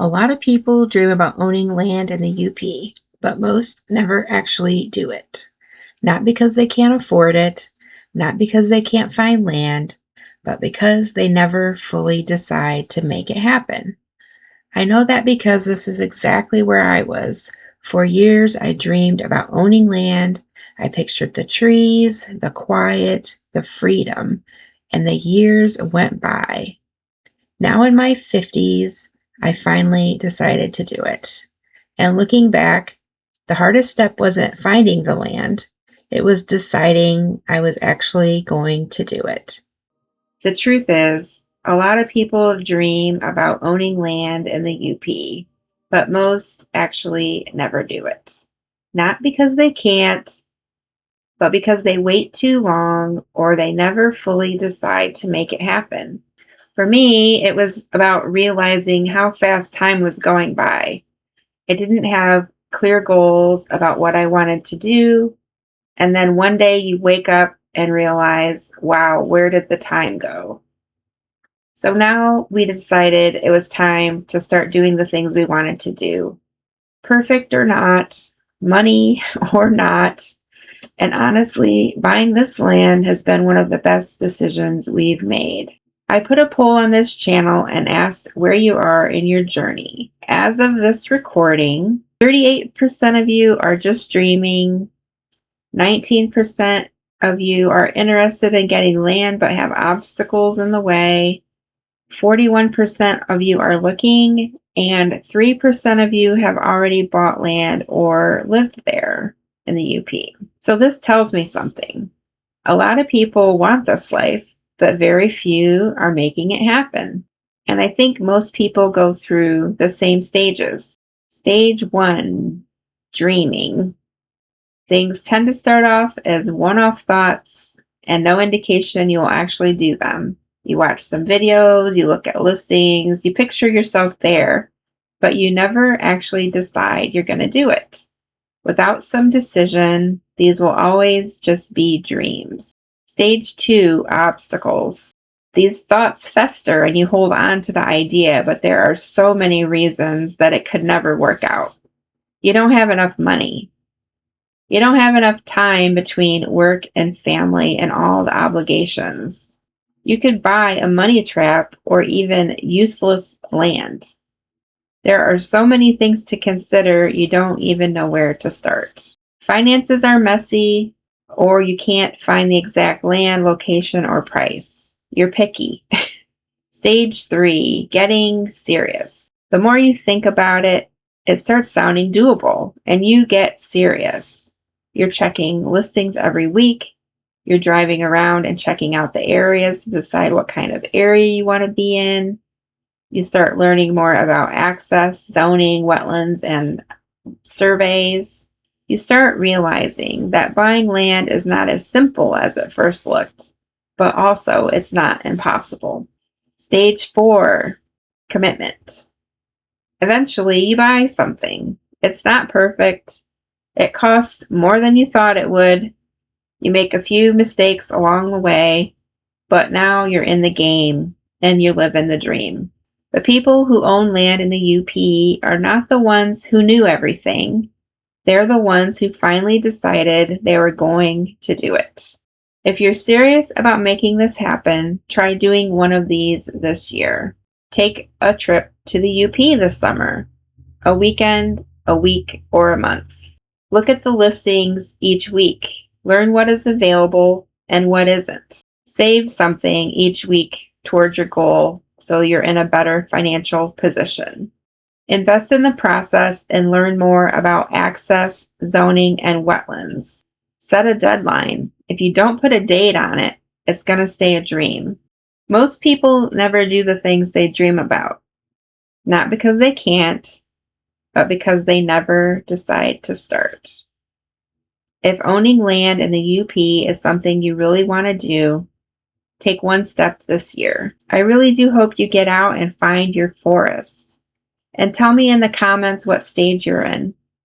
A lot of people dream about owning land in the UP, but most never actually do it. Not because they can't afford it, not because they can't find land, but because they never fully decide to make it happen. I know that because this is exactly where I was. For years, I dreamed about owning land. I pictured the trees, the quiet, the freedom, and the years went by. Now in my 50s, I finally decided to do it. And looking back, the hardest step wasn't finding the land, it was deciding I was actually going to do it. The truth is, a lot of people dream about owning land in the UP, but most actually never do it. Not because they can't, but because they wait too long or they never fully decide to make it happen. For me, it was about realizing how fast time was going by. I didn't have clear goals about what I wanted to do. And then one day you wake up and realize, wow, where did the time go? So now we decided it was time to start doing the things we wanted to do. Perfect or not, money or not. And honestly, buying this land has been one of the best decisions we've made. I put a poll on this channel and asked where you are in your journey. As of this recording, 38% of you are just dreaming, 19% of you are interested in getting land but have obstacles in the way, 41% of you are looking, and 3% of you have already bought land or lived there in the UP. So this tells me something. A lot of people want this life, but very few are making it happen. And I think most people go through the same stages. Stage 1, dreaming. Things tend to start off as one-off thoughts and no indication you will actually do them. You watch some videos, you look at listings, you picture yourself there, but you never actually decide you're going to do it. Without some decision, these will always just be dreams. Stage 2, obstacles. These thoughts fester and you hold on to the idea, but there are so many reasons that it could never work out. You don't have enough money. You don't have enough time between work and family and all the obligations. You could buy a money trap or even useless land. There are so many things to consider, you don't even know where to start. Finances are messy, or you can't find the exact land, location, or price. You're picky. Stage 3, getting serious. The more you think about it, it starts sounding doable, and you get serious. You're checking listings every week. You're driving around and checking out the areas to decide what kind of area you want to be in. You start learning more about access, zoning, wetlands, and surveys. You start realizing that buying land is not as simple as it first looked, but also it's not impossible. Stage 4, commitment. Eventually, you buy something. It's not perfect. It costs more than you thought it would. You make a few mistakes along the way, but now you're in the game and you live in the dream. The people who own land in the UP are not the ones who knew everything. They're the ones who finally decided they were going to do it. If you're serious about making this happen, try doing one of these this year. Take a trip to the UP this summer, a weekend, a week, or a month. Look at the listings each week. Learn what is available and what isn't. Save something each week towards your goal so you're in a better financial position. Invest in the process and learn more about access, zoning, and wetlands. Set a deadline. If you don't put a date on it, it's going to stay a dream. Most people never do the things they dream about. Not because they can't, but because they never decide to start. If owning land in the UP is something you really want to do, take one step this year. I really do hope you get out and find your forests. And tell me in the comments what stage you're in.